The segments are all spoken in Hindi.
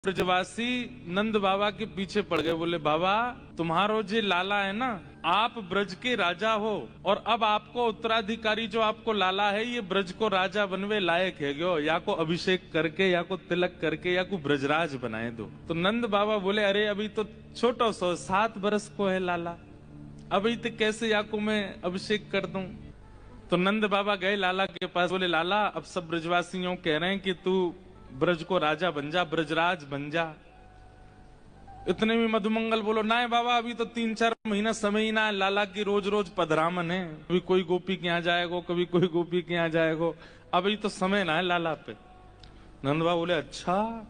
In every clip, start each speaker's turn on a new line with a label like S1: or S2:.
S1: ब्रजवासी नंद बाबा के पीछे पड़ गए। बोले बाबा तुम्हारो जे लाला है ना, आप ब्रज के राजा हो और अब आपको उत्तराधिकारी जो आपको लाला है ये ब्रज को राजा बनवे लायक है गयो, या को अभिषेक करके या को तिलक करके या को ब्रजराज बनाए दो। तो नंद बाबा बोले अरे अभी तो छोटो सो 7 बरस को है लाला, अभी तो कैसे या को मैं अभिषेक कर दूं। तो नंद बाबा गए लाला के पास, बोले लाला अब सब ब्रजवासियों कह रहे हैं कि तू ब्रज को राजा बन जा, ब्रजराज बन जा। इतने में मधुमंगल बोलो ना बाबा अभी तो 3-4 महीना समय ही ना है, लाला की रोज रोज पधरामन है, कभी कोई गोपी के यहाँ जाएगो कभी कोई गोपी के यहाँ जाएगो, अभी तो समय ना है लाला पे। नंद बाबा बोले अच्छा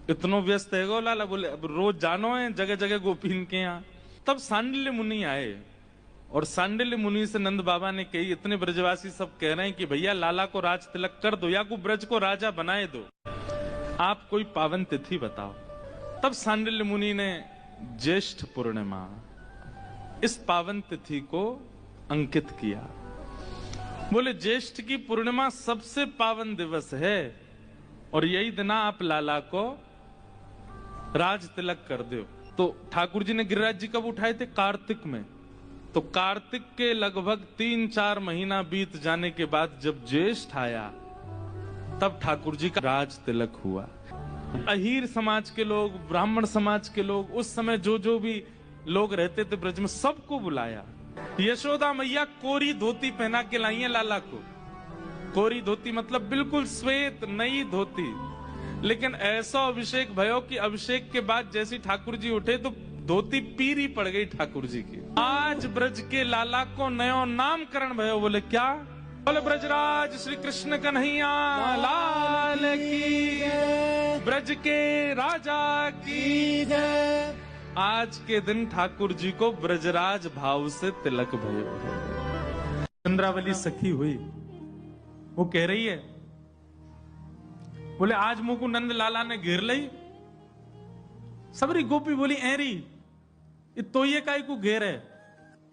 S1: इतनो व्यस्त है गो लाला। बोले अब रोज जानो है जगह जगह गोपी के यहाँ। तब सांडिल्य मुनि आए और सांडिल्य मुनि से नंद बाबा ने कही इतने ब्रजवासी सब कह रहे हैं कि भैया लाला को राज तिलक कर दो या को ब्रज को राजा बनाए दो, आप कोई पावन तिथि बताओ। तब सांडिल्य मुनि ने ज्येष्ठ पूर्णिमा इस पावन तिथि को अंकित किया। बोले ज्येष्ठ की पूर्णिमा सबसे पावन दिवस है और यही दिन आप लाला को राज तिलक कर दो। तो ठाकुर जी ने गिरिराज जी कब उठाए थे? कार्तिक में। तो कार्तिक के लगभग 3-4 महीना बीत जाने के बाद जब ज्येष्ठ आया तब ठाकुर जी का राज तिलक हुआ। अहीर समाज के लोग, ब्राह्मण समाज के लोग, उस समय जो भी लोग रहते थे ब्रज में सबको बुलाया। यशोदा मैया कोरी धोती पहना के लाई है लाला को। कोरी धोती मतलब बिल्कुल श्वेत नई धोती। लेकिन ऐसा अभिषेक भयो कि अभिषेक के बाद जैसी ठाकुर जी उठे तो धोती पीरी पड़ गई ठाकुर जी की। आज ब्रज के लाला को नयो नामकरण भयो। बोले क्या? बोले ब्रजराज श्री कृष्ण कन्हैया लाल की, ब्रज के राजा की जय। आज के दिन ठाकुर जी को ब्रजराज भाव से तिलक भयो। चंद्रावली सखी हुई, वो कह रही है बोले आज मुकु नंद लाला ने घेर लई। सबरी गोपी बोली एरी तो ये काई को घेर है,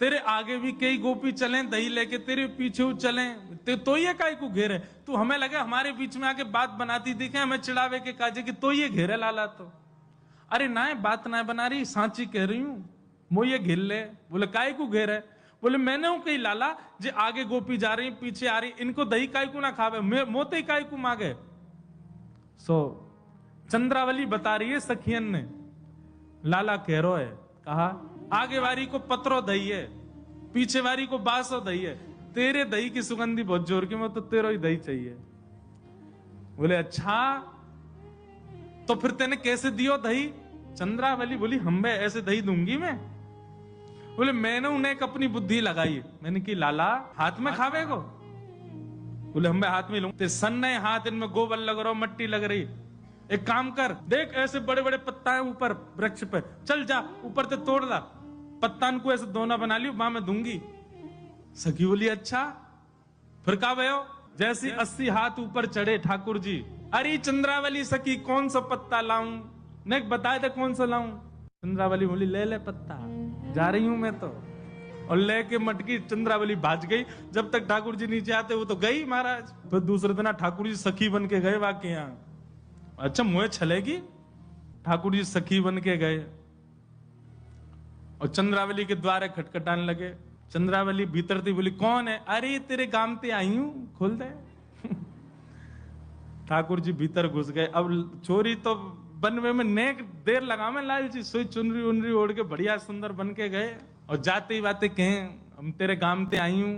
S1: तेरे आगे भी कई गोपी चलें दही लेके, तेरे पीछे चलें तो ये काई को घेर है। तू हमें लगे हमारे बीच में आके बात बनाती दिखे, हमें चिढ़ावे के काजे कि तो ये घेरे लाला। तो अरे ना बात ना बना रही, सांची कह रही हूं मो ये घेर ले। बोले काई को घेर है? बोले मैंने हूं कही लाला जे आगे गोपी जा रही पीछे आ रही, इनको दही काई को ना खावे, मोते काई को मांगे। सो चंद्रावली बता रही है सखियन ने, लाला कह रो है, कहा आगे वारी को पत्रो दही है, पीछे वारी को बासो दही है, तेरे दही की सुगंधी बहुत जोर की, मैं तो तेरा ही दही चाहिए। बोले अच्छा तो फिर तेने कैसे दियो दही? चंद्रावली बोली हम ऐसे दही दूंगी मैं? बोले मैंने उन्हें एक अपनी बुद्धि लगाई, मैंने की लाला हाथ में खावे को? बोले हम हाथ में लूंगे, सन्ने हाथ इनमें गोबर लग रहा, मट्टी लग रही, एक काम कर देख ऐसे बड़े बड़े पत्ता है ऊपर वृक्ष पे, चल जा ऊपर से तोड़ ला, पत्ता को ऐसे दोना बना लियो, मां मैं दूंगी। सखी बोली अच्छा फिर का भयो? जैसे 80 हाथ ऊपर चढ़े ठाकुर जी, अरे चंद्रावली सखी कौन सा पत्ता लाऊं? ने बताए थे कौन सा लाऊं? चंद्रावली बोली ले ले पत्ता, जा रही हूं मैं तो। और लेके मटकी चंद्रावली भाज गई। जब तक ठाकुर जी नीचे आते वो तो गई महाराज। फिर दूसरे दिन ठाकुर जी सखी बन के गए वाके यहाँ। अच्छा मुझे छलेगी? ठाकुर जी सखी बन के गए और चंद्रावली के द्वारे खटखटाने लगे। चंद्रावली भीतर थी, बोली कौन है? अरे तेरे गामते आई हूं, खोल दे। ठाकुर जी भीतर घुस गए। अब चोरी तो बनवे में नेक देर लगा में, लाल जी सोई चुनरी उनरी ओढ़ के बढ़िया सुंदर बन के गए और जाते ही बातें कहें हम तेरे गामते आई हूं।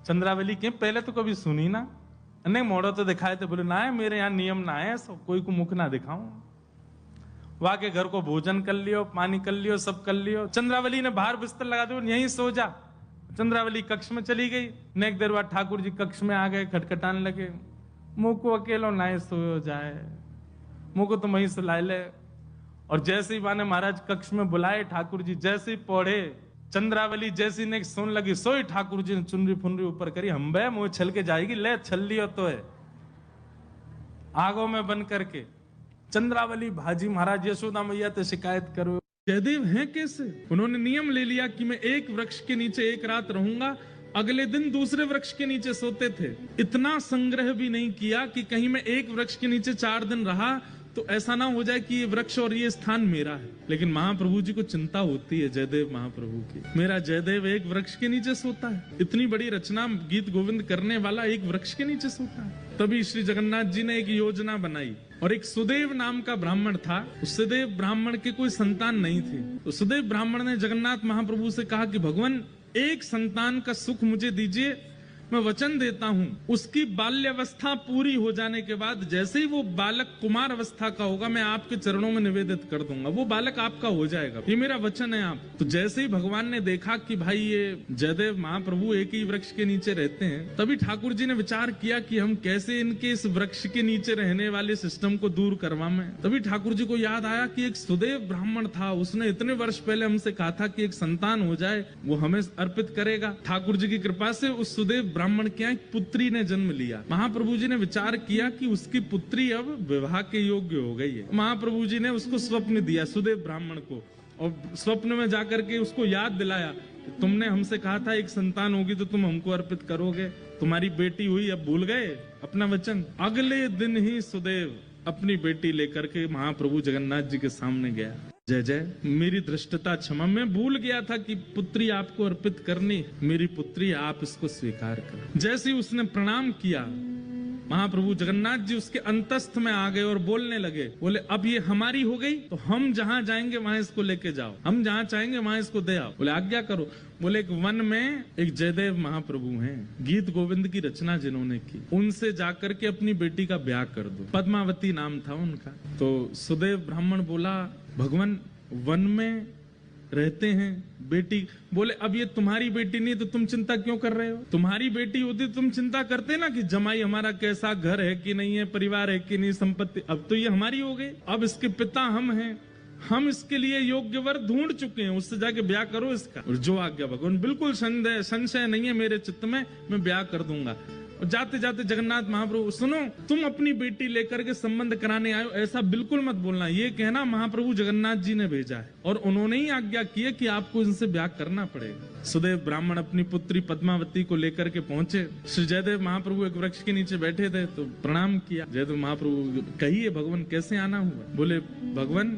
S1: चंद्रावली के पहले तो कभी सुनी ना, नहीं मोड़ो तो दिखाए थे। बोले ना है मेरे यहाँ नियम ना है, सो कोई को मुख ना दिखाऊं। वहां के घर को भोजन कर लियो, पानी कर लियो, सब कर लियो। चंद्रावली ने बाहर बिस्तर लगा दिया, यहीं सो जा। चंद्रावली कक्ष में चली गई। नेक देर बाद ठाकुर जी कक्ष में आ गए, खटखटाने लगे। मुंह को अकेलो ना सो जाए, मुंह को तो वहीं सुलाए ले। और जैसे ही माने महाराज कक्ष में बुलाए ठाकुर जी, जैसे ही पौड़े चंद्रावली जैसी ने सुन लगी, सोई ठाकुर जी ने चुनरी फुनरी ऊपर करी, हम बे मुंह छल के जाएगी, ले छल लियो तो है आगो में बन करके। चंद्रावली भाजी महाराज यशोदा मैया तो शिकायत करो, जयदेव हैं कैसे? उन्होंने नियम ले लिया कि मैं एक वृक्ष के नीचे एक रात रहूंगा, अगले दिन दूसरे वृक्ष के नीचे सोते थे। इतना संग्रह भी नहीं किया कि कहीं मैं एक वृक्ष के नीचे 4 दिन रहा तो ऐसा ना हो जाए कि ये वृक्ष और ये स्थान मेरा है। लेकिन महाप्रभु जी को चिंता होती है जयदेव महाप्रभु की, मेरा जयदेव एक वृक्ष के नीचे सोता है, इतनी बड़ी रचना गीत गोविंद करने वाला एक वृक्ष के नीचे सोता है। तभी श्री जगन्नाथ जी ने एक योजना बनाई, और एक सुदेव नाम का ब्राह्मण था। उस सुदेव ब्राह्मण के कोई संतान नहीं थी, तो सुदेव ब्राह्मण ने जगन्नाथ महाप्रभु से कहा कि भगवान एक संतान का सुख मुझे दीजिए, मैं वचन देता हूँ उसकी बाल्यावस्था पूरी हो जाने के बाद जैसे ही वो बालक कुमार अवस्था का होगा, मैं आपके चरणों में निवेदित कर दूंगा, वो बालक आपका हो जाएगा, ये मेरा वचन है आप। तो जैसे ही भगवान ने देखा कि भाई ये जयदेव महाप्रभु एक ही वृक्ष के नीचे रहते हैं, तभी ठाकुर जी ने विचार किया कि हम कैसे इनके इस वृक्ष के नीचे रहने वाले सिस्टम को दूर करवाएं। तभी ठाकुर जी को याद आया कि एक सुदेव ब्राह्मण था, उसने इतने वर्ष पहले हमसे कहा था कि एक संतान हो जाए वो हमें अर्पित करेगा। ठाकुर जी की कृपा से उस सुदेव ब्राह्मण के यहाँ एक पुत्री ने जन्म लिया। महाप्रभु जी ने विचार किया कि उसकी पुत्री अब विवाह के योग्य हो गई है। महाप्रभु जी ने उसको स्वप्न दिया सुदेव ब्राह्मण को, और स्वप्न में जाकर के उसको याद दिलाया कि तुमने हमसे कहा था एक संतान होगी तो तुम हमको अर्पित करोगे, तुम्हारी बेटी हुई, अब भूल गए अपना वचन। अगले दिन ही सुदेव अपनी बेटी लेकर के महाप्रभु जगन्नाथ जी के सामने गया। जय जय, मेरी दृष्टता क्षमा, मैं भूल गया था कि पुत्री आपको अर्पित करनी, मेरी पुत्री आप इसको स्वीकार करो। जैसे ही उसने प्रणाम किया, महाप्रभु जगन्नाथ जी उसके अंतस्थ में आ गए और बोलने लगे, बोले अब ये हमारी हो गई तो हम जहां जाएंगे वहां इसको लेके जाओ, हम जहां चाहेंगे वहां इसको दे आओ। बोले आज्ञा करो। बोले एक वन में एक जयदेव महाप्रभु हैं, गीत गोविंद की रचना जिन्होंने की, उनसे जाकर के अपनी बेटी का ब्याह कर दो। पद्मावती नाम था उनका। तो सुदेव ब्राह्मण बोला, भगवान वन में रहते हैं, बेटी। बोले अब ये तुम्हारी बेटी नहीं तो तुम चिंता क्यों कर रहे हो? तुम्हारी बेटी होती तुम चिंता करते ना कि जमाई हमारा कैसा, घर है कि नहीं है, परिवार है कि नहीं, संपत्ति। अब तो ये हमारी हो गई, अब इसके पिता हम हैं, हम इसके लिए योग्य वर ढूंढ चुके हैं, उससे जाके ब्याह करो इसका। और जो आज्ञा भगवान, बिल्कुल संशय नहीं है मेरे चित्त में, मैं ब्याह कर दूंगा। और जाते जाते जगन्नाथ महाप्रभु, सुनो तुम अपनी बेटी लेकर के संबंध कराने आए हो, ऐसा बिल्कुल मत बोलना, ये कहना महाप्रभु जगन्नाथ जी ने भेजा है और उन्होंने ही आज्ञा की है कि आपको इनसे ब्याह करना पड़ेगा। सुदेव ब्राह्मण अपनी पुत्री पद्मावती को लेकर के पहुंचे। श्री जयदेव महाप्रभु एक वृक्ष के नीचे बैठे थे, तो प्रणाम किया। जयदेव महाप्रभु, कहिए भगवान कैसे आना हुआ? बोले भगवान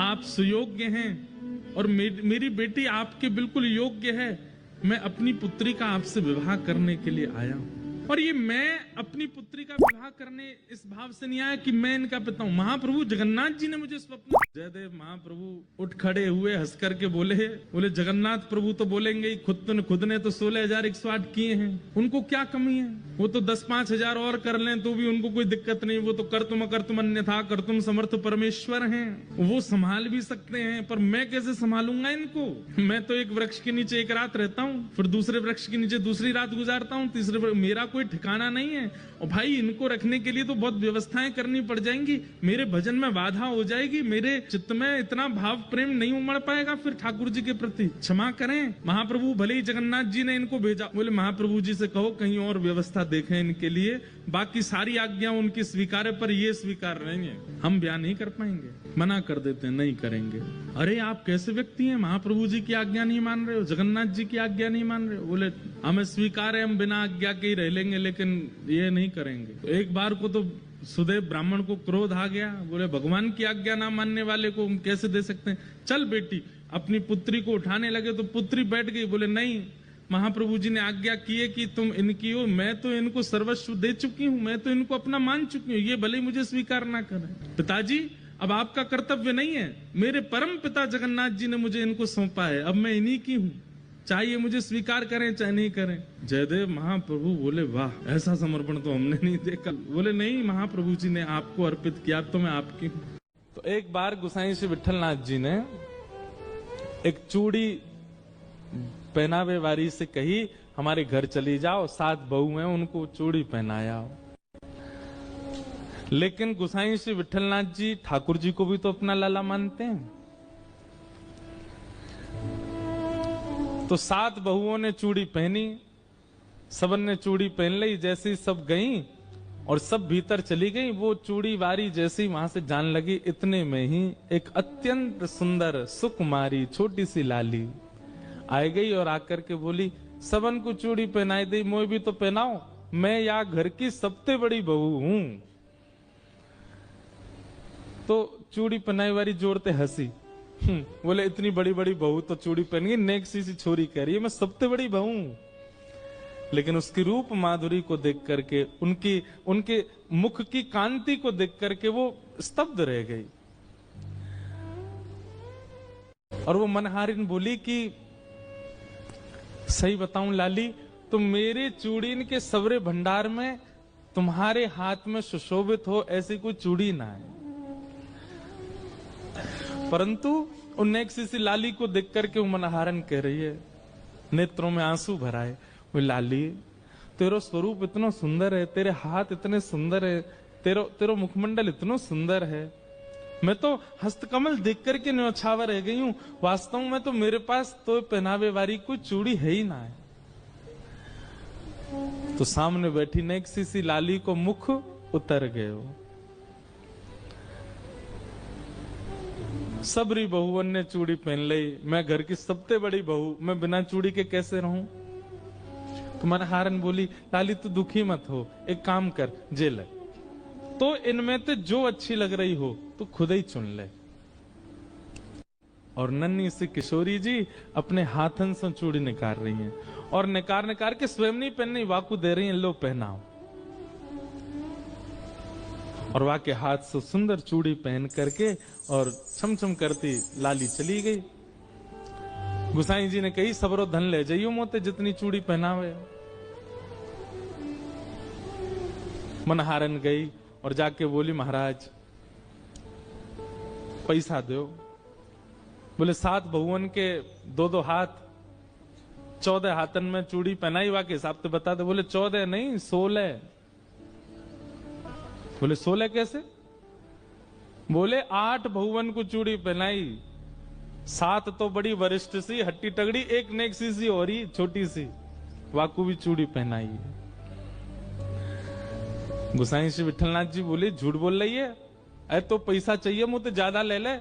S1: आप सुयोग्य हैं और मेरी बेटी आपके बिल्कुल योग्य है, मैं अपनी पुत्री का आपसे विवाह करने के लिए आया हूँ। और ये मैं अपनी पुत्री का विवाह करने इस भाव से नहीं आया कि मैं इनका पिता हूं, महाप्रभु जगन्नाथ जी ने मुझे स्वप्न। जयदेव महाप्रभु उठ खड़े हुए, हंस करके बोले जगन्नाथ प्रभु तो बोलेंगे ही, खुद ने तो 16,108 किए हैं, उनको क्या कमी है? वो तो 10-5 हजार और कर लें तो भी उनको कोई दिक्कत नहीं, वो तो कर्तुम अकर्तुम अन्यथा कर्तुम समर्थ परमेश्वर हैं, वो संभाल भी सकते हैं। पर मैं कैसे संभालूंगा इनको? मैं तो एक वृक्ष के नीचे एक रात रहता हूँ, फिर दूसरे वृक्ष के नीचे दूसरी रात गुजारता हूँ, तीसरे, मेरा कोई ठिकाना नहीं है। और भाई इनको रखने के लिए तो बहुत व्यवस्थाएं करनी पड़ जाएंगी, मेरे भजन में बाधा हो जाएगी, मेरे चित्त में इतना भाव प्रेम नहीं उमड़ पाएगा फिर ठाकुर जी के प्रति। क्षमा करें महाप्रभु, भले ही जगन्नाथ जी ने इनको भेजा। बोले महाप्रभु जी से कहो कहीं और व्यवस्था देखें इनके लिए, बाकी सारी आज्ञा उनकी स्वीकार है पर ये स्वीकार नहीं है, हम ब्याह नहीं कर पाएंगे, मना कर देते हैं, नहीं करेंगे। अरे आप कैसे व्यक्ति हैं, महाप्रभु जी की आज्ञा नहीं मान रहे हो, जगन्नाथ जी की आज्ञा नहीं मान रहे हो? बोले हमें स्वीकार है, हम बिना आज्ञा के ही रह लेंगे, लेकिन ये नहीं करेंगे। तो एक बार को तो सुदेव ब्राह्मण को क्रोध आ गया, बोले भगवान की आज्ञा ना मानने वाले को हम कैसे दे सकते हैं, चल बेटी। अपनी पुत्री को उठाने लगे तो पुत्री बैठ गई। बोले नहीं, महाप्रभु जी ने आज्ञा की है कि तुम इनकी हो, मैं तो इनको सर्वस्व दे चुकी हूँ, मैं तो इनको अपना मान चुकी हूँ, ये भले मुझे स्वीकार ना करें। पिताजी अब आपका कर्तव्य नहीं है, मेरे परम पिता जगन्नाथ जी ने मुझे इनको सौंपा है, अब मैं इन्हीं की हूँ, चाहिए मुझे स्वीकार करें चाहे नहीं करें। जयदेव महाप्रभु बोले वाह, ऐसा समर्पण तो हमने नहीं देखा। बोले नहीं, महाप्रभु जी ने आपको अर्पित किया तो मैं आपकी हूँ। तो एक बार गोसाई श्री विठलनाथ जी ने एक चूड़ी पहनावे वाली से कही हमारे घर चली जाओ, 7 बहू हैं उनको चूड़ी पहनाया। लेकिन गोसाई श्री विठलनाथ जी ठाकुर जी को भी तो अपना लाला मानते हैं, तो 7 बहुओं ने चूड़ी पहनी, सबन ने चूड़ी पहन ली। जैसे ही सब गईं और सब भीतर चली गई, वो चूड़ी वारी जैसे ही वहां से जान लगी, इतने में ही एक अत्यंत सुंदर सुकुमारी छोटी सी लाली आई गई और आकर के बोली, सबन को चूड़ी पहनाई दी, मोए भी तो पहनाओ, मैं या घर की सबसे बड़ी बहू हूं। तो चूड़ी पहनाई वाली जोड़ते हंसी। बोले इतनी बड़ी बड़ी बहू तो चूड़ी पहन गई, नेक्स्ट सी छोरी कह रही है मैं सबसे बड़ी बहू हूं। लेकिन उसकी रूप माधुरी को देख करके, उनके मुख की कांति को देख करके वो स्तब्ध रह गई। और वो मनहारिन बोली कि सही बताऊं लाली, तो मेरे चूड़ीन के सवरे भंडार में तुम्हारे हाथ में सुशोभित हो ऐसी कोई चूड़ी ना है। परंतु उन नेक्सी लाली को देख करके वो मनहारन कह रही है, नेत्रों में आंसू भराए, वो लाली तेरो स्वरूप इतना सुंदर है, तेरे हाथ इतने सुंदर है, तेरो मुखमंडल इतना सुंदर है, मैं तो हस्तकमल देख करके न्यौछावर रह गई हूं। वास्तव में तो मेरे पास तो पहनावे वाली कोई चूड़ी है ही ना है। तो सामने बैठी नेक्सी लाली को मुख उतर गए हो। सबरी बहुवन ने चूड़ी पहन ली, मैं घर की सबसे बड़ी बहू, मैं बिना चूड़ी के कैसे रहूं। तो मनहारन बोली लाली तू दुखी मत हो, एक काम कर जेल, तो इनमें से जो अच्छी लग रही हो तो खुद ही चुन ले। और नन्ही सी किशोरी जी अपने हाथन से चूड़ी निकाल रही हैं और निकाल के स्वयं नहीं पहननी, वाकू दे रही हैं, लो पहनाओ। और वाह के हाथ से सुंदर चूड़ी पहन करके और छमछम करती लाली चली गई। गुसाई जी ने कही सबरो धन ले जाइयो मोते जितनी चूड़ी पहनावे। मनहारन गई और जाके बोली महाराज पैसा दो। बोले 7 बहुवन के 2-2 हाथ, 14 हाथन में चूड़ी पहनाई, वा के हिसाब से बता दे। बोले 14 नहीं 16। बोले 16 कैसे? बोले 8 बहुवन को चूड़ी पहनाई, 7 तो बड़ी वरिष्ठ सी हट्टी तगड़ी, एक नेक्सी सी और ही छोटी सी, वाकू भी चूड़ी पहनाई। गुसाई श्री विठलनाथ जी बोले झूठ बोल रही है, अरे तो पैसा चाहिए मुझे ज्यादा ले ले,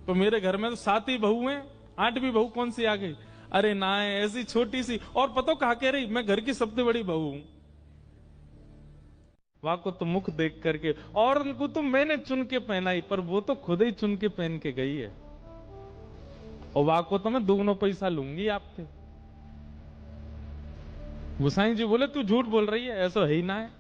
S1: तो मेरे घर में तो 7 ही बहू हैं, 8वीं बहू कौन सी आ गई। अरे ना है ऐसी छोटी सी, और पता कहा कह रही मैं घर की सबसे बड़ी बहू हूं। वहां को तो मुख देख करके, और उनको तो मैंने चुन के पहनाई, पर वो तो खुद ही चुन के पहन के गई है, और वहां को तो मैं दोनों पैसा लूंगी आपसे। गुसाई जी बोले तू झूठ बोल रही है, ऐसा है ही ना है।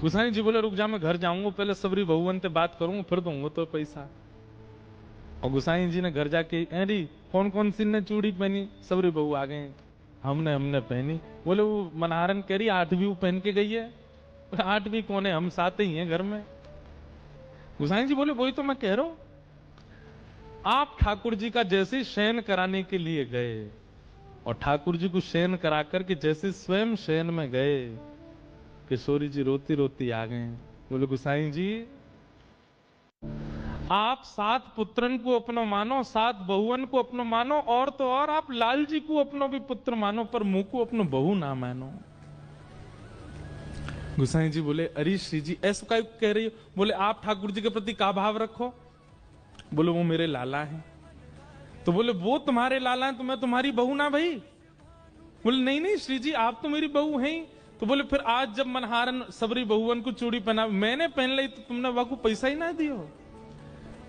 S1: गुसाई जी बोले रुक जा, मैं घर जाऊंगा, पहले सबरी बहुवन से बात करूंगा, फिर दूंगा तो पैसा। और गुसाई जी ने घर जाके, अरे कौन कौन सी ने चूड़ी पहनी, सबरी बहू आ गए, हमने पहनी। बोले वो मनहारन कह रही 8वीं वो पहन के गई है। 8वीं कौन है, हम 7 ही हैं घर में। गुसाई जी बोले वही तो मैं कह रहा हूं, आप ठाकुर जी का जैसे शयन कराने के लिए गए और ठाकुर जी को शयन करा करके जैसे स्वयं शयन में गए, किशोरी जी रोती रोती आ गए। बोले गुसाई जी आप 7 पुत्रन को अपनो मानो, 7 बहुवन को अपनो मानो, और तो और आप लाल जी को अपनो भी पुत्र मानो, पर मुंह को अपनो बहू ना मानो। गुसाई जी बोले अरे श्री जी ऐसा क्या कह रही हो। बोले आप ठाकुर जी के प्रति का भाव रखो। बोले वो मेरे लाला हैं। तो बोले वो तुम्हारे लाला हैं तो मैं तुम्हारी बहू ना भाई। बोले नहीं नहीं श्री जी आप तो मेरी बहू हैं। तो बोले फिर आज जब मनहारन सबरी बहुवन को चूड़ी पहना मैंने पहन ली तो तुमने वह को पैसा ही ना दियो।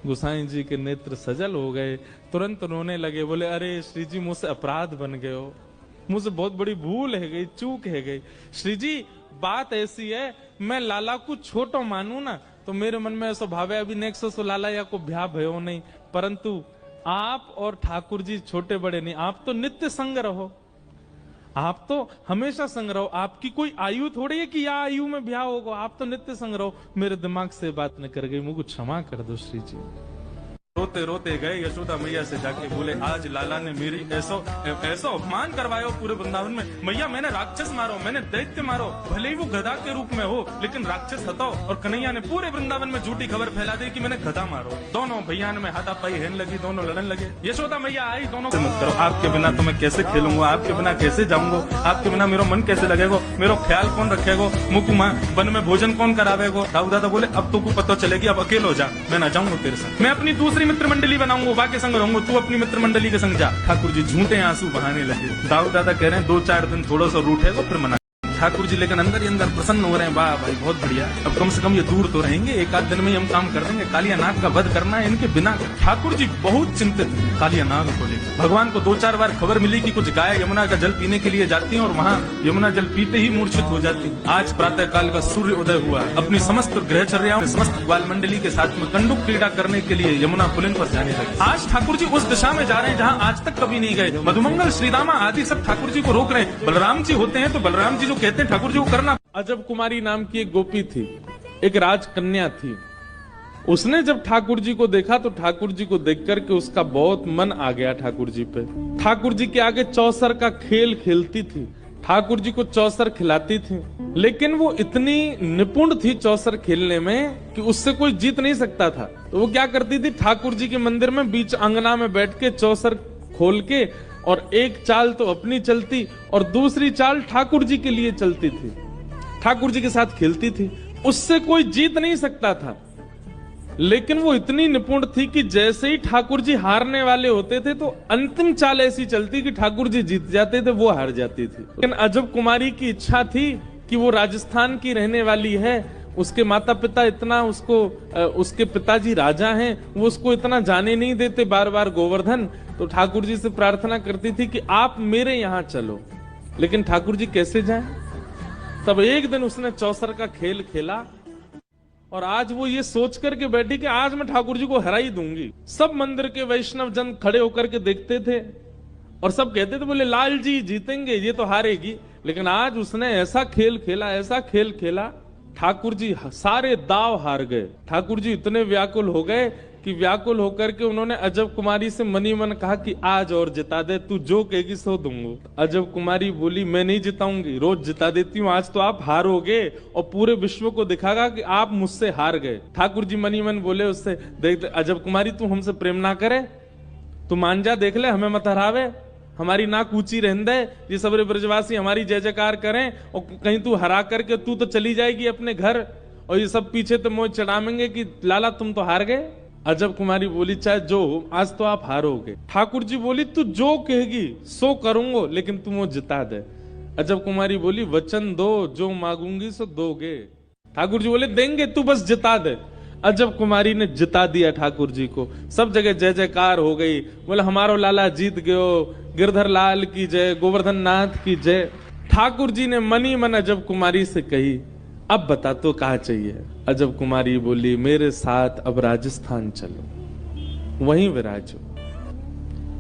S1: गुसाई जी के नेत्र सजल हो गए, तुरंत रोने लगे। बोले अरे श्री जी मुझसे अपराध बन गए हो, मुझसे बहुत बड़ी भूल है गई, चूक है गई। श्री जी बात ऐसी है, मैं लाला को छोटो मानू ना तो मेरे मन में ऐसा भाव है अभी नेक्स्ट लाला या को ब्याह भयो नहीं, परंतु आप और ठाकुर जी छोटे बड़े नहीं, आप तो नित्य संग रहो, आप तो हमेशा संग रहो। आपकी कोई आयु थोड़ी है कि या आयु में ब्याह होगा, आप तो नित्य संग रहो। मेरे दिमाग से बात न कर गई, मुझको क्षमा कर दो श्री जी। रोते रोते गए यशोदा मैया से जाके बोले आज लाला ने मेरी ऐसा अपमान करवाया पूरे वृंदावन में। मैया मैंने राक्षस मारो, मैंने दैत्य मारो, भले ही वो गधा के रूप में हो लेकिन राक्षस हटाओ। और कन्हैया ने पूरे वृंदावन में झूठी खबर फैला दी कि मैंने गधा मारो। दोनों भैया में हाथापाई हेन लगी, दोनों लड़न लगे। यशोदा मैया आई, दोनों से मत करो, आपके बिना तो मैं कैसे खेलूंगा, आपके बिना कैसे जाऊंगा, आपके बिना मेरा मन कैसे लगेगा, मेरा ख्याल कौन रखेगा, मुकु माँ वन में भोजन कौन करावेगा। दाऊ दादा बोले अब तो को पता चलेगी, अब अकेले हो जा, मैं ना जाऊंगा तेरे साथ, मैं अपनी दूसरी मित्र मंडली बनाऊंगा, वहां के संग रहूंगा, तू अपनी मित्र मंडली के संग जा। ठाकुर जी झूठे आंसू बहाने लगे। दाऊ दादा कह रहे हैं 2-4 दिन थोड़ा सा रूठेगा फिर मना। ठाकुर जी लेकिन अंदर ही अंदर प्रसन्न हो रहे हैं, वाह भाई बहुत बढ़िया, अब कम से कम ये दूर तो रहेंगे, एक आध दिन में ही हम काम कर देंगे, कालिया नाग का वध करना है इनके बिना। ठाकुर जी बहुत चिंतित थे कालिया नाग को लेकर। भगवान को 2-4 बार खबर मिली कि कुछ गाय यमुना का जल पीने के लिए जाती हैं और वहाँ यमुना जल पीते ही मूर्छित हो जाती हैं। आज प्रातः काल का सूर्य उदय हुआ, अपनी समस्त गृहचर्याओं समस्त ग्वाल मंडली के साथ में कंडुक क्रीड़ा करने के लिए यमुना पुलिन पर जाने लगे। आज ठाकुर जी उस दिशा में जा रहे हैं जहाँ आज तक कभी नहीं गए। मधुमंगल, श्रीदामा आदि सब ठाकुर जी को रोक रहे हैं। बलराम जी होते हैं तो बलराम जी जो कहते हैं ठाकुर जी को करना। अजब कुमारी नाम की एक गोपी थी, एक राजकन्या थी। उसने जब ठाकुर जी को देखा तो ठाकुर जी को देख करके उसका बहुत मन आ गया ठाकुर जी पे। ठाकुर जी के आगे चौसर का खेल खेलती थी, ठाकुर जी को चौसर खिलाती थी, लेकिन वो इतनी निपुण थी चौसर खेलने में कि उससे कोई जीत नहीं सकता था। तो वो क्या करती थी, ठाकुर जी के मंदिर में बीच अंगना में बैठ के चौसर खोल के और एक चाल तो अपनी चलती और दूसरी चाल ठाकुर जी के लिए चलती थी, ठाकुर जी के साथ खेलती थी। उससे कोई जीत नहीं सकता था, लेकिन वो इतनी निपुण थी कि जैसे ही ठाकुर जी हारने वाले होते थे तो अंतिम चाल ऐसी चलती कि ठाकुर जी जीत जाते थे, वो हार जाती थी। लेकिन अजब कुमारी की इच्छा थी कि वो राजस्थान की रहने वाली है, उसके माता पिता इतना उसके पिताजी राजा हैं, वो उसको इतना जाने नहीं देते बार बार गोवर्धन। तो ठाकुर जी से प्रार्थना करती थी कि आप मेरे यहाँ चलो, लेकिन ठाकुर जी कैसे जाएं? तब एक दिन उसने चौसर का खेल खेला और आज वो ये सोच करके बैठी कि आज मैं ठाकुर जी को हरा ही दूंगी। सब मंदिर के वैष्णव जन खड़े होकर के देखते थे और सब कहते थे, बोले लाल जी जीतेंगे, ये तो हारेगी। लेकिन आज उसने ऐसा खेल खेला, ऐसा खेल खेला, ठाकुर जी सारे दाव हार गए। ठाकुर जी इतने व्याकुल हो गए कि व्याकुल होकर के उन्होंने अजब कुमारी से मनी मन कहा कि आज और जिता दे, तू जो कहेगी सो दूंगा। अजब कुमारी बोली, मैं नहीं जिताऊंगी, रोज जिता देती हूँ, आज तो आप हारोगे और पूरे विश्व को दिखागा कि आप मुझसे हार गए। ठाकुर जी मनी मन बोले उससे, देख अजब कुमारी तू हमसे प्रेम ना करे, तू मान जा, देख ले हमें मत हरावे, हमारी नाक ऊंची रहने दे, ये सबरे ब्रजवासी हमारी जय जयकार करें और कहीं तू हरा करके तू तो चली जाएगी अपने घर और ये सब पीछे तो मोह चढ़ाएंगे कि लाला तुम तो हार गए। अजब कुमारी बोली, चाहे जो हो आज तो आप हारोगे। ठाकुर जी बोली, तू जो कहेगी सो करूंगा, लेकिन तुम वो जिता दे। अजब कुमारी बोली, वचन दो, जो मांगूंगी सो दोगे। ठाकुर जी बोले, देंगे, तू बस जिता दे। अजब कुमारी ने जिता दिया ठाकुर जी को, सब जगह जय जयकार हो गई। बोले हमारो लाला जीत गयो, गिरधर लाल की जय, गोवर्धन नाथ की जय। ठाकुर जी ने मनी मन अजब कुमारी से कही, अब बता तो कहाँ चाहिए। अजब कुमारी बोली, मेरे साथ अब राजस्थान चलो, वहीं विराजो,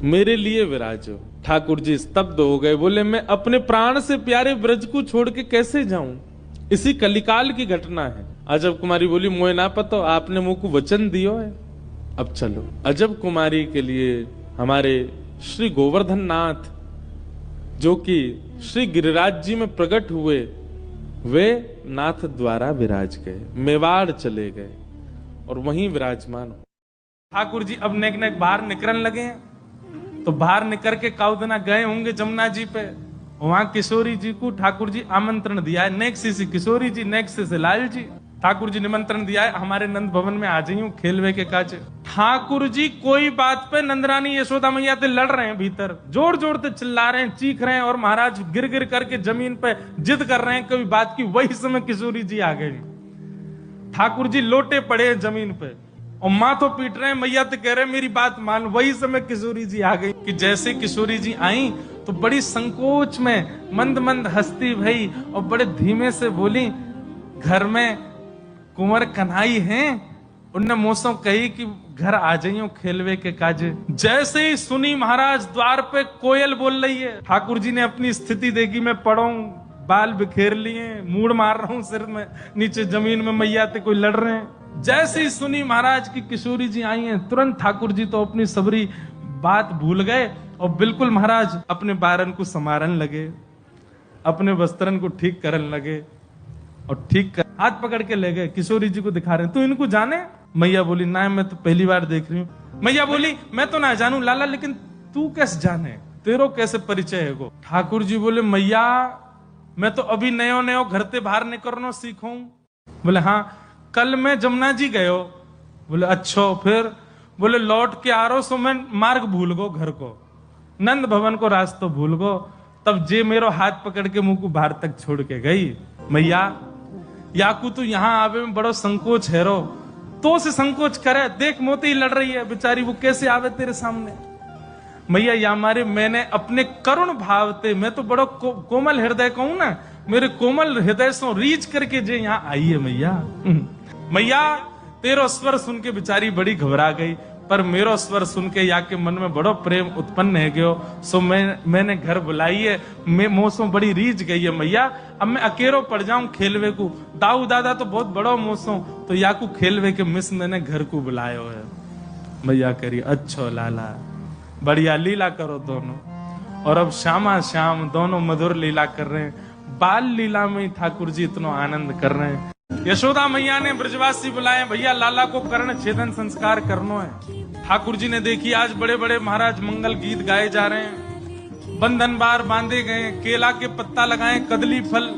S1: मेरे लिए विराजो। ठाकुर जी स्तब्ध हो गए, बोले मैं अपने प्राण से प्यारे ब्रज को छोड़ के कैसे जाऊं, इसी कलिकाल की घटना है। अजब कुमारी बोली, मोए ना पतो, आपने मुंह को वचन दियो है, अब चलो। अजब कुमारी के लिए हमारे श्री गोवर्धन नाथ जो कि श्री गिरिराज जी में प्रकट हुए, वे नाथ द्वारा विराज गए, मेवाड़ चले गए और वहीं विराजमान हो। ठाकुर जी अब नेक नेक बाहर निकलने लगे, तो बाहर निकल के काउदना गए होंगे जमुना जी पे, वहां किशोरी जी को ठाकुर जी आमंत्रण दिया है, नेक्सी से किशोरी जी, नेक्सी से लाल जी। ठाकुर जी निमंत्रण दिया है, हमारे नंद भवन में आ जाइयो खेलवे के काज। ठाकुर जी कोई बात पे नंदरानी यशोदा मैया से लड़ रहे हैं, भीतर जोर जोर से चिल्ला रहे हैं, चीख रहे हैं और महाराज गिर गिर करके जमीन पे जिद कर रहे हैं कोई बात की। वही समय किशोरी जी आ गए, ठाकुर जी लोटे पड़े हैं जमीन पे और माथों पीट रहे हैं, मैया तो कह रहे हैं मेरी बात मान। वही समय किशोरी जी आ गई कि जैसे किशोरी जी आई तो बड़ी संकोच में मंद मंद हंसती भई और बड़े धीमे से बोली, घर में कुंवर कन्हाई हैं, उनने मौसम कही कि घर आ जाइयो खेलवे के काजे। जैसे ही सुनी महाराज द्वार पे कोयल बोल रही है, ठाकुर जी ने अपनी स्थिति देखी, मैं पड़ा हूं, बाल बिखेर लिए, मूड मार रहा हूं सिर में, नीचे जमीन में मैया ते कोई लड़ रहे हैं। जैसे ही सुनी महाराज की किशोरी जी आई हैं, तुरंत ठाकुर जी तो अपनी सबरी बात भूल गए और बिल्कुल महाराज अपने बारन को संवारन लगे, अपने वस्त्रन को ठीक करन लगे और ठीक कर हाथ पकड़ के ले गए, किशोरी जी को दिखा रहे हैं, तू इनको जाने? मैया बोली, ना मैं तो पहली बार देख रही हूँ। मैया बोली, मैं तो ना जानू लाला, लेकिन तू कैसे जाने, तेरो कैसे परिचय है को? ठाकुर जी बोले, मैया मैं तो अभी नयो नयो घर से बाहर निकलना सीखूं। बोले हाँ, कल मैं जमुना जी गयो। बोले अच्छा, फिर? बोले लौट के आ रहा सो मैं मार्ग भूल गो, घर को नंद भवन को रास्ता भूल गो, तब जे मेरो हाथ पकड़ के मुंह को बाहर तक छोड़ के गई, मैया याकू तू यहाँ आवे में बड़ो संकोच है रो, तो से संकोच करे, देख मोती लड़ रही है बेचारी, वो कैसे आवे तेरे सामने। मैया या मारे मैंने अपने करुण भाव ते, मैं तो बड़ो कोमल हृदय को हूं ना, मेरे कोमल हृदय से रीच करके जे यहाँ आई है मैया। मैया तेरो स्वर सुन के बेचारी बड़ी घबरा गई, पर मेरो स्वर सुन के या के मन में बड़ो प्रेम उत्पन्न है गयो, सो मैंने घर बुलाई है, मैं मौसम बड़ी रीझ गई है मैया, अब मैं अकेलो पड़ जाऊं खेलवे को, दाऊ दादा तो बहुत बड़ो मौसम, तो या को खेलवे के मिस मैंने घर को बुलायो है। मैया करी अच्छो लाला, बढ़िया लीला करो दोनों। और अब श्यामा श्याम दोनों मधुर लीला कर रहे हैं, बाल लीला में ठाकुर जी इतना आनंद कर रहे हैं। यशोदा मैया ने ब्रजवासी बुलाए, भैया लाला को कर्ण छेदन संस्कार करना है। ठाकुर जी ने देखी आज बड़े बड़े महाराज मंगल गीत गाए जा रहे हैं, बंधन बार बांधे गए, केला के पत्ता लगाए, कदली फल,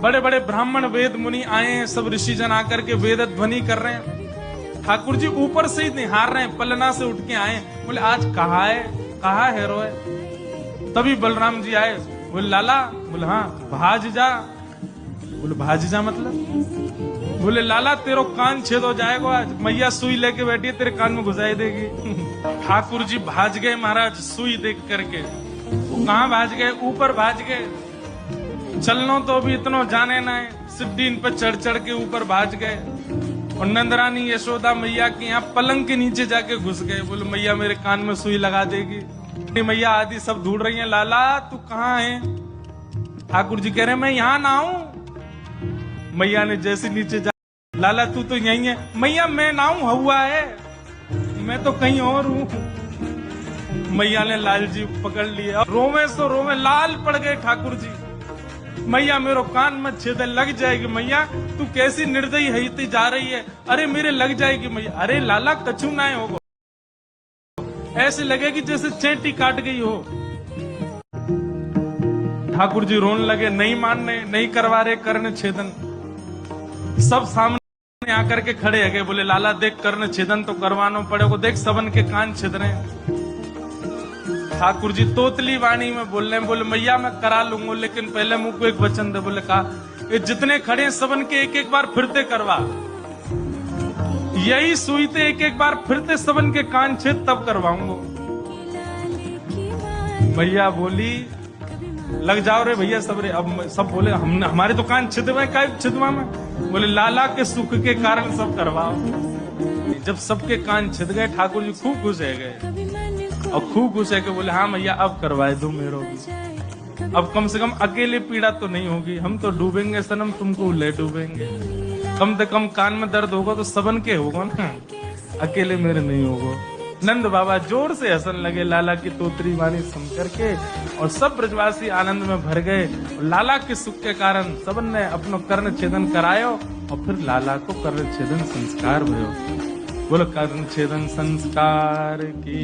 S1: बड़े बड़े ब्राह्मण वेद मुनि आए हैं, सब ऋषि जन आकर के वेद ध्वनि कर रहे हैं। ठाकुर जी ऊपर से ही निहार रहे हैं, पलना से उठ के आए, बोले आज कहा है रोए। तभी बलराम जी आए, बोले लाला, बोले हाँ भाज जा, बोले भाज जा मतलब, बोले लाला तेरो कान छेद हो जाएगा आज, मैया सुई लेके बैठी है तेरे कान में घुसाई देगी। ठाकुर जी भाज गए महाराज सुई देख करके, कहाँ भाज गए, ऊपर भाज गए, चलनो तो भी इतना जाने ना है, सिद्दीन पे चढ़ चढ़ के ऊपर भाज गए। और नंदरानी यशोदा मैया के यहाँ पलंग के नीचे जाके घुस गए, बोले मैया मेरे कान में सुई लगा देगी। मैया आदि सब ढूंढ रही है, लाला तू कहाँ है। ठाकुर जी कह रहे मैं यहाँ ना हूं। मैया ने जैसे नीचे जा, लाला तू तो यही है। मैया मैं ना हूं, हुआ है, मैं तो कहीं और हूं। मैया ने लाल जी पकड़ लिया, रोवे सो रोवे लाल पड़ गए ठाकुर जी। मैया मेरो कान में छेद लग जाएगी, मैया तू कैसी निर्दयी है जा रही है। अरे मेरे लग जाएगी मैया। अरे लाला कछु ना होगा, ऐसे लगेगी जैसे चेंटी काट गई हो। ठाकुर जी रोने लगे, नहीं मानने, नहीं करवा रहे कर्ण छेदन। सब सामने आकर के खड़े है गए, बोले लाला देख कर्ण छेदन तो करवाना पड़ेगा, देख सबन के कान छिद रहे हैं। ठाकुर जी तोतली वाणी में बोल रहे हैं, बोले मैया मैं करा लूंगा, लेकिन पहले मुंह को एक वचन दे। बोले कहा ये जितने खड़े हैं सबन के एक एक बार फिरते करवा, यही सुईते एक एक बार फिरते सबन के कान छेद तब करवाऊंगा। मैया बोली लग जाओ रे भैया सब रे। अब सब बोले हमने हमारे तो कान छिदवा का छिदवा में। बोले लाला के सुख के कारण सब करवाओ। जब सबके कान छिद गए ठाकुर जी खूब खुश है गए, और खूब खुश है के बोले हाँ मैया अब करवाए दो मेरो भी, अब कम से कम अकेले पीड़ा तो नहीं होगी, हम तो डूबेंगे सनम तुमको ले डूबेंगे, कम से कम कान में दर्द होगा तो सबन के होगा ना, अकेले मेरे नहीं होगा। नंद बाबा जोर से हंसन लगे लाला की तोतरी वाणी सुन करके, और सब ब्रजवासी आनंद में भर गए। लाला के सुख के कारण सबन ने अपनो कर्ण छेदन करायो, और फिर लाला को कर्ण छेदन संस्कार भयो। बोलो कर्ण छेदन संस्कार की।